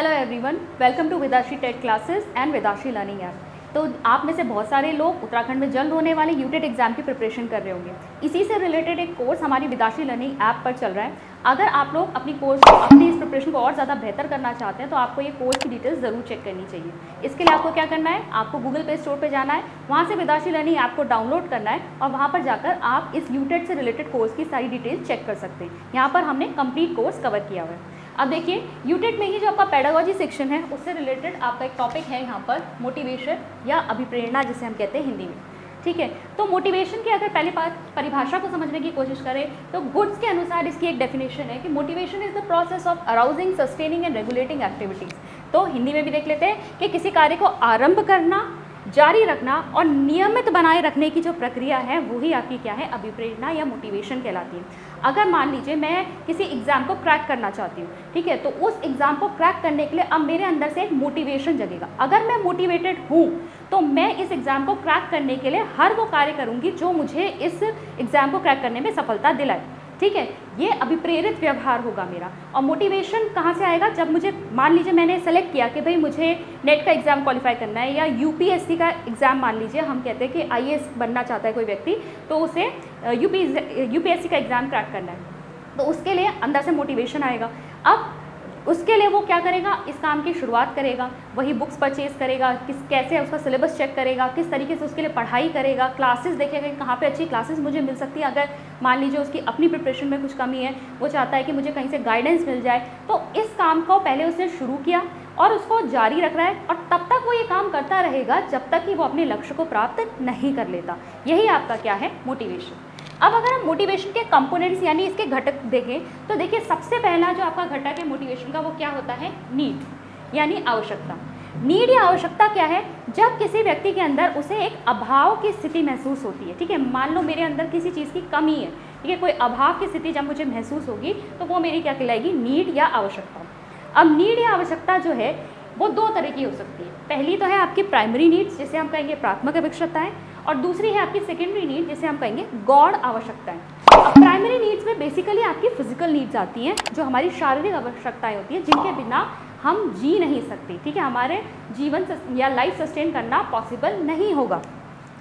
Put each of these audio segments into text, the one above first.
Hello everyone, welcome to Vedashree TET classes and Vedashree learning app. तो आप में से बहुत सारे लोग उत्तराखंड में जल्द होने वाले यूटेट एग्जाम की प्रिपरेशन कर रहे होंगे। इसी से रिलेटेड एक कोर्स हमारी वेदाश्री लर्निंग ऐप पर चल रहा है। अगर आप लोग अपनी इस प्रिपरेशन को और ज़्यादा बेहतर करना चाहते हैं तो आपको ये कोर्स की डिटेल्स ज़रूर चेक करनी चाहिए। इसके लिए आपको क्या करना है, आपको गूगल प्ले स्टोर पर जाना है, वहाँ से वेदाश्री लर्निंग ऐप को डाउनलोड करना है और वहाँ पर जाकर आप इस यूटेट से रिलेटेड कोर्स की सारी डिटेल्स चेक कर सकते हैं। यहाँ पर हमने कंप्लीट कोर्स कवर किया हुआ है। अब देखिए, यूटेट में ही जो आपका पेडागोजी सेक्शन है उससे रिलेटेड आपका एक टॉपिक है यहाँ पर मोटिवेशन या अभिप्रेरणा, जिसे हम कहते हैं हिंदी में। ठीक है, तो मोटिवेशन की अगर पहले परिभाषा को समझने की कोशिश करें तो गुड्स के अनुसार इसकी एक डेफिनेशन है कि motivation is the process of arousing, sustaining and regulating activities. तो हिंदी में भी देख लेते हैं कि किसी कार्य को आरंभ करना, जारी रखना और नियमित बनाए रखने की जो प्रक्रिया है वही आपकी क्या है, अभिप्रेरणा या मोटिवेशन कहलाती है। अगर मान लीजिए मैं किसी एग्ज़ाम को क्रैक करना चाहती हूँ, ठीक है, तो उस एग्ज़ाम को क्रैक करने के लिए अब मेरे अंदर से एक मोटिवेशन जगेगा। अगर मैं मोटिवेटेड हूँ तो मैं इस एग्ज़ाम को क्रैक करने के लिए हर वो कार्य करूँगी जो मुझे इस एग्ज़ाम को क्रैक करने में सफलता दिलाए। ठीक है, ये अभिप्रेरित व्यवहार होगा मेरा। और मोटिवेशन कहाँ से आएगा, जब मुझे मान लीजिए मैंने सेलेक्ट किया कि भाई मुझे नेट का एग्ज़ाम क्वालिफाई करना है या यूपीएससी का एग्ज़ाम, मान लीजिए हम कहते हैं कि आईएएस बनना चाहता है कोई व्यक्ति, तो उसे यूपीएससी का एग्ज़ाम क्रैक करना है, तो उसके लिए अंदर से मोटिवेशन आएगा। अब उसके लिए वो क्या करेगा, इस काम की शुरुआत करेगा, वही बुक्स परचेज़ करेगा, कैसे उसका सिलेबस चेक करेगा, किस तरीके से उसके लिए पढ़ाई करेगा, क्लासेस देखेगा कि कहाँ पे अच्छी क्लासेस मुझे मिल सकती है। अगर मान लीजिए उसकी अपनी प्रिपरेशन में कुछ कमी है, वो चाहता है कि मुझे कहीं से गाइडेंस मिल जाए, तो इस काम को पहले उसने शुरू किया और उसको जारी रख रहा है और तब तक वो ये काम करता रहेगा जब तक कि वो अपने लक्ष्य को प्राप्त नहीं कर लेता। यही आपका क्या है, मोटिवेशन। अब अगर हम मोटिवेशन के कंपोनेंट्स यानी इसके घटक देखें तो देखिए, सबसे पहला जो आपका घटक है मोटिवेशन का वो क्या होता है, नीड यानी आवश्यकता। नीड या आवश्यकता क्या है, जब किसी व्यक्ति के अंदर उसे एक अभाव की स्थिति महसूस होती है। ठीक है, मान लो मेरे अंदर किसी चीज़ की कमी है, ठीक है, कोई अभाव की स्थिति जब मुझे महसूस होगी तो वो मेरी क्या कहलाएगी, नीड या आवश्यकता। अब नीड या आवश्यकता जो है वो दो तरह की हो सकती है। पहली तो है आपकी प्राइमरी नीड्स, जिसे हम कहेंगे प्राथमिक आवश्यकताएं, और दूसरी है आपकी सेकेंडरी नीड, जिसे हम कहेंगे गौण आवश्यकताएं। अब प्राइमरी नीड्स में बेसिकली आपकी फिजिकल नीड्स आती हैं, जो हमारी शारीरिक आवश्यकताएं होती हैं, जिनके बिना हम जी नहीं सकते। ठीक है, हमारे जीवन या लाइफ सस्टेन करना पॉसिबल नहीं होगा,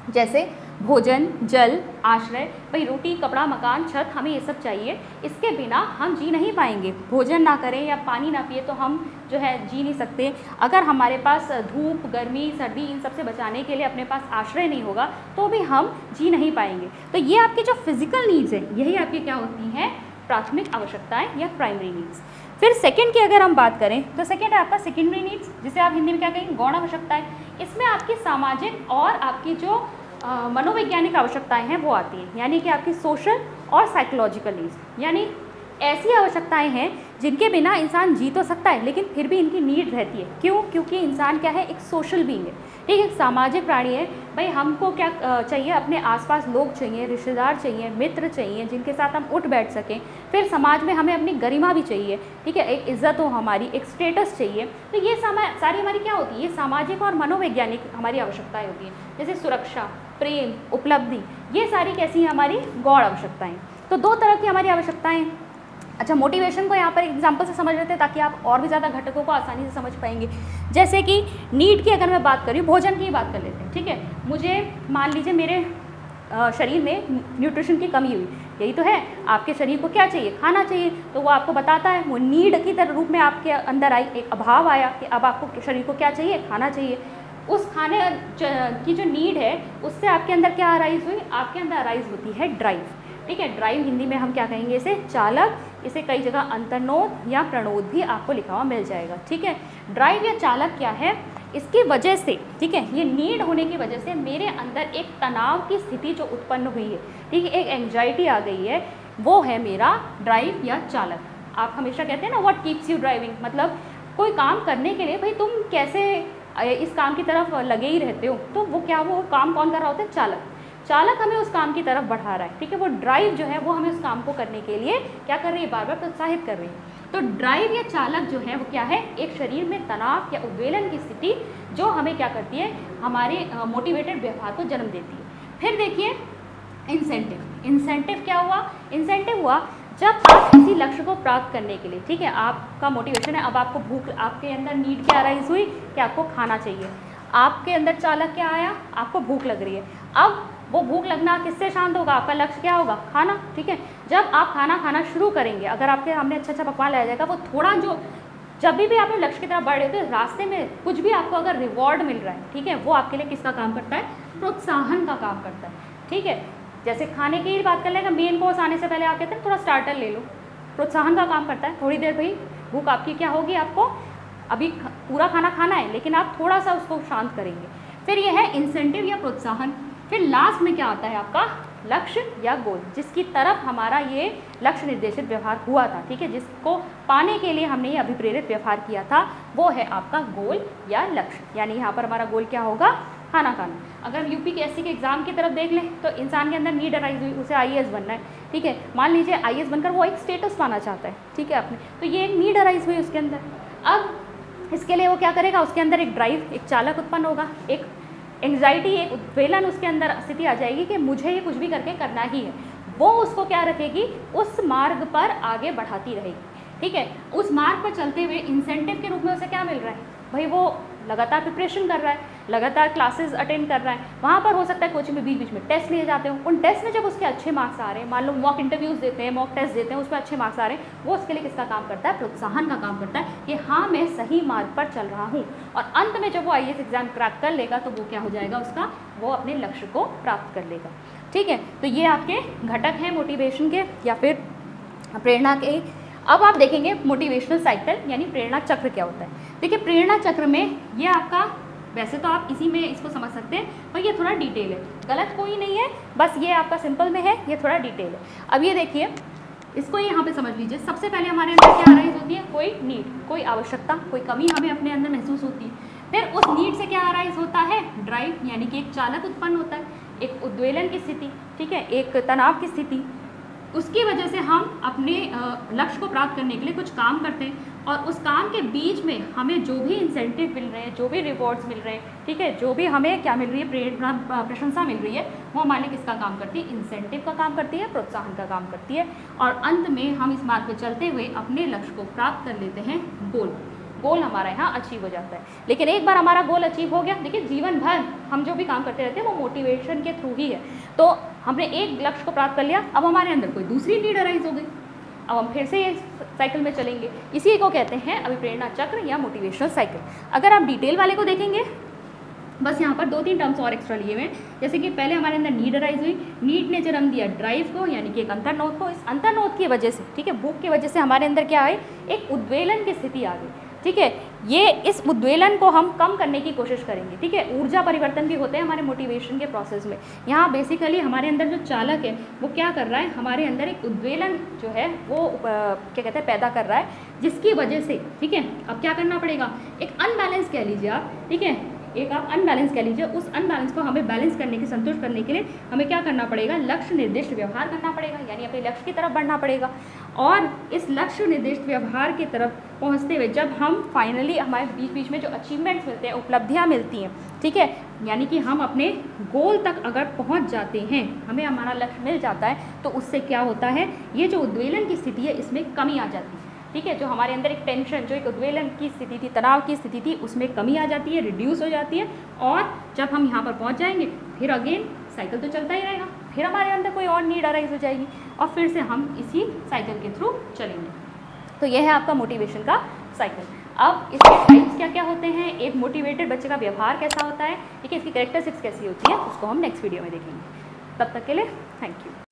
जैसे भोजन, जल, आश्रय। भाई रोटी, कपड़ा, मकान, छत, हमें ये सब चाहिए, इसके बिना हम जी नहीं पाएंगे। भोजन ना करें या पानी ना पिए तो हम जो है जी नहीं सकते। अगर हमारे पास धूप, गर्मी, सर्दी, इन सब से बचाने के लिए अपने पास आश्रय नहीं होगा तो भी हम जी नहीं पाएंगे। तो ये आपकी जो फिजिकल नीड्स है, यही आपकी क्या होती हैं, प्राथमिक आवश्यकताएं या प्राइमरी नीड्स। फिर सेकंड की अगर हम बात करें तो सेकंड है आपका सेकेंडरी नीड्स, जिसे आप हिंदी में क्या कहेंगे, गौण आवश्यकताएं। इसमें आपकी सामाजिक और आपकी जो मनोवैज्ञानिक आवश्यकताएं हैं वो आती हैं, यानी कि आपकी सोशल और साइकोलॉजिकल नीड्स, यानी ऐसी आवश्यकताएं हैं जिनके बिना इंसान जी तो सकता है लेकिन फिर भी इनकी नीड रहती है। क्यों? क्योंकि इंसान क्या है, एक सोशल बीइंग है, ठीक है, एक सामाजिक प्राणी है। भाई हमको क्या चाहिए, अपने आसपास लोग चाहिए, रिश्तेदार चाहिए, मित्र चाहिए, जिनके साथ हम उठ बैठ सकें। फिर समाज में हमें अपनी गरिमा भी चाहिए, ठीक है, एक इज्जत हो हमारी, एक स्टेटस चाहिए। तो ये सारी हमारी क्या होती है, ये सामाजिक और मनोवैज्ञानिक हमारी आवश्यकताएँ होती हैं, जैसे सुरक्षा, प्रेम, उपलब्धि, ये सारी कैसी हैं, हमारी गौण आवश्यकताएँ। तो दो तरह की हमारी आवश्यकताएँ। अच्छा, मोटिवेशन को यहाँ पर एग्जांपल से समझ लेते हैं ताकि आप और भी ज़्यादा घटकों को आसानी से समझ पाएंगे। जैसे कि नीड की अगर मैं बात करूँ, भोजन की बात कर लेते हैं। ठीक है, मुझे मान लीजिए मेरे शरीर में न्यूट्रिशन की कमी हुई, यही तो है, आपके शरीर को क्या चाहिए, खाना चाहिए, तो वो आपको बताता है, वो नीड की तरह रूप में आपके अंदर आई, एक अभाव आया कि अब आपको शरीर को क्या चाहिए, खाना चाहिए। उस खाने की जो नीड है उससे आपके अंदर क्या अराइज हुई, आपके अंदर अराइज होती है ड्राइव। ठीक है, ड्राइव हिंदी में हम क्या कहेंगे, इसे चालक, इसे कई जगह अंतर्नोद या प्रणोद भी आपको लिखा हुआ मिल जाएगा। ठीक है, ड्राइव या चालक क्या है, इसकी वजह से, ठीक है, ये नीड होने की वजह से मेरे अंदर एक तनाव की स्थिति जो उत्पन्न हुई है, ठीक है, एक एंग्जाइटी आ गई है, वो है मेरा ड्राइव या चालक। आप हमेशा कहते हैं ना, व्हाट कीप्स यू ड्राइविंग, मतलब कोई काम करने के लिए भाई तुम कैसे इस काम की तरफ लगे ही रहते हो, तो वो क्या, वो काम कौन कर रहा होता है, चालक। चालक हमें उस काम की तरफ बढ़ा रहा है, ठीक है, वो ड्राइव जो है वो हमें उस काम को करने के लिए क्या कर रही है, बार बार प्रोत्साहित कर रही है। तो ड्राइव या चालक जो है वो क्या है, एक शरीर में तनाव या उद्वेलन की स्थिति जो हमें क्या करती है, हमारे मोटिवेटेड व्यवहार को जन्म देती है। फिर देखिए इंसेंटिव। इंसेंटिव क्या हुआ, इंसेंटिव हुआ जब आप किसी लक्ष्य को प्राप्त करने के लिए, ठीक है, आपका मोटिवेशन है, अब आपको भूख, आपके अंदर नीड क्या अराइज हुई कि आपको खाना चाहिए, आपके अंदर चालक क्या आया, आपको भूख लग रही है। अब वो भूख लगना किससे शांत होगा, आपका लक्ष्य क्या होगा, खाना, ठीक है। जब आप खाना खाना शुरू करेंगे, अगर आपके सामने अच्छा अच्छा पकवान लाया जाएगा, वो थोड़ा जो जब भी आप लक्ष्य की तरफ बढ़ रहे हो तो रास्ते में कुछ भी आपको अगर रिवॉर्ड मिल रहा है, ठीक है, वो आपके लिए किसका काम करता है, प्रोत्साहन का काम करता है, ठीक है। जैसे खाने की ही बात कर लेंगे, मेन कोर्स आने से पहले आप कहते हैं थोड़ा स्टार्टर ले लो, प्रोत्साहन का काम करता है। थोड़ी देर भाई भूख आपकी क्या होगी, आपको अभी पूरा खाना खाना है लेकिन आप थोड़ा सा उसको शांत करेंगे। फिर यह है इंसेंटिव या प्रोत्साहन। फिर लास्ट में क्या आता है आपका लक्ष्य या गोल, जिसकी तरफ हमारा ये लक्ष्य निर्देशित व्यवहार हुआ था, ठीक है, जिसको पाने के लिए हमने ये अभिप्रेरित व्यवहार किया था, वो है आपका गोल या लक्ष्य। यानी यहाँ पर हमारा गोल क्या होगा, खाना खाना। अगर हम यूपीएससी के एग्जाम की तरफ देख लें तो इंसान के अंदर नीड अराइज हुई, उसे आईएएस बनना है, ठीक है। मान लीजिए आईएएस बनकर वो एक स्टेटस पाना चाहता है, ठीक है, आपने, तो ये एक नीड अराइज हुई उसके अंदर। अब इसके लिए वो क्या करेगा, उसके अंदर एक ड्राइव, एक चालक उत्पन्न होगा, एक एंग्जाइटी, एक उद्वेलन उसके अंदर स्थिति आ जाएगी कि मुझे ये कुछ भी करके करना ही है। वो उसको क्या रखेगी, उस मार्ग पर आगे बढ़ाती रहेगी, ठीक है। उस मार्ग पर चलते हुए इंसेंटिव के रूप में उसे क्या मिल रहा है, भाई वो लगातार प्रिपरेशन कर रहा है, लगातार क्लासेस अटेंड कर रहा है, वहाँ पर हो सकता है कोचिंग में बीच बीच में टेस्ट लिए जाते हैं, उन टेस्ट में जब उसके अच्छे मार्क्स आ रहे हैं, मान लो मॉक इंटरव्यूज़ देते हैं, मॉक टेस्ट देते हैं, उसमें अच्छे मार्क्स आ रहे हैं, वो उसके लिए किसका काम करता है, प्रोत्साहन का काम करता है कि हाँ मैं सही मार्ग पर चल रहा हूँ। और अंत में जब वो आईएएस एग्जाम क्रैक कर लेगा तो वो क्या हो जाएगा, उसका वो अपने लक्ष्य को प्राप्त कर लेगा, ठीक है। तो ये आपके घटक हैं मोटिवेशन के या फिर प्रेरणा के। अब आप देखेंगे मोटिवेशनल साइकिल यानी प्रेरणा चक्र क्या होता है। देखिए प्रेरणा चक्र में ये आपका, वैसे तो आप इसी में इसको समझ सकते हैं पर ये थोड़ा डिटेल है, गलत कोई नहीं है, बस ये आपका सिंपल में है, ये थोड़ा डिटेल है। अब ये देखिए, इसको यहाँ पे समझ लीजिए। सबसे पहले हमारे अंदर क्या अराइज होती है, कोई नीड, कोई आवश्यकता, कोई कमी हमें अपने अंदर महसूस होती है। फिर उस नीड से क्या अराइज होता है, ड्राइव, यानी कि एक चालक उत्पन्न होता है, एक उद्वेलन की स्थिति, ठीक है, एक तनाव की स्थिति। उसकी वजह से हम अपने लक्ष्य को प्राप्त करने के लिए कुछ काम करते हैं और उस काम के बीच में हमें जो भी इंसेंटिव मिल रहे हैं, जो भी रिवॉर्ड्स मिल रहे हैं, ठीक है, जो भी हमें क्या मिल रही है, प्रेरणा, प्रशंसा मिल रही है, वो हमारे लिए किसका काम करती है, इंसेंटिव का काम करती है, प्रोत्साहन का काम करती है। और अंत में हम इस मार्ग पर चलते हुए अपने लक्ष्य को प्राप्त कर लेते हैं, गोल हमारा यहाँ अचीव हो जाता है। लेकिन एक बार हमारा गोल अचीव हो गया, देखिए जीवन भर हम जो भी काम करते रहते हैं वो मोटिवेशन के थ्रू ही है। तो हमने एक लक्ष्य को प्राप्त कर लिया, अब हमारे अंदर कोई दूसरी नीड अराइज हो गई, अब हम फिर से ये साइकिल में चलेंगे। इसी को कहते हैं अभिप्रेरणा चक्र या मोटिवेशनल साइकिल। अगर आप डिटेल वाले को देखेंगे, बस यहाँ पर 2-3 टर्म्स और एक्स्ट्रा लिए हुए हैं। जैसे कि पहले हमारे अंदर नीड अराइज हुई, नीड ने जन्म दिया ड्राइव को, यानी कि एक अंतर्नोद को। इस अंतर्नोद की वजह से, ठीक है, भूख की वजह से हमारे अंदर क्या आई, एक उद्वेलन की स्थिति आ गई, ठीक है। ये इस उद्वेलन को हम कम करने की कोशिश करेंगे, ठीक है। ऊर्जा परिवर्तन भी होते हैं हमारे मोटिवेशन के प्रोसेस में। यहाँ बेसिकली हमारे अंदर जो चालक है वो क्या कर रहा है, हमारे अंदर एक उद्वेलन जो है वो क्या कहते हैं पैदा कर रहा है, जिसकी वजह से, ठीक है, अब क्या करना पड़ेगा, एक अनबैलेंस कह लीजिए आप, ठीक है, एक आप अनबैलेंस कह लीजिए। उस अनबैलेंस को हमें बैलेंस करने की, संतुष्ट करने के लिए हमें क्या करना पड़ेगा, लक्ष्य निर्दिष्ट व्यवहार करना पड़ेगा, यानी अपने लक्ष्य की तरफ बढ़ना पड़ेगा। और इस लक्ष्य निर्दिष्ट व्यवहार की तरफ पहुंचते हुए जब हम फाइनली, हमारे बीच बीच में जो अचीवमेंट्स मिलते हैं, उपलब्धियां मिलती हैं, ठीक है, यानी कि हम अपने गोल तक अगर पहुंच जाते हैं, हमें हमारा लक्ष्य मिल जाता है, तो उससे क्या होता है, ये जो उद्वेलन की स्थिति है इसमें कमी आ जाती है, ठीक है। जो हमारे अंदर एक टेंशन, जो एक उद्वेलन की स्थिति थी, तनाव की स्थिति थी, उसमें कमी आ जाती है, रिड्यूस हो जाती है। और जब हम यहाँ पर पहुँच जाएंगे, फिर अगेन साइकिल तो चलता ही रहेगा, फिर हमारे अंदर कोई और नीड अराइज हो जाएगी और फिर से हम इसी साइकिल के थ्रू चलेंगे। तो यह है आपका मोटिवेशन का साइकिल। अब इसके टाइप्स क्या क्या होते हैं, एक मोटिवेटेड बच्चे का व्यवहार कैसा होता है, ठीक है, इसकी कैरेक्टरिस्टिक्स कैसी होती है, उसको हम नेक्स्ट वीडियो में देखेंगे। तब तक के लिए थैंक यू।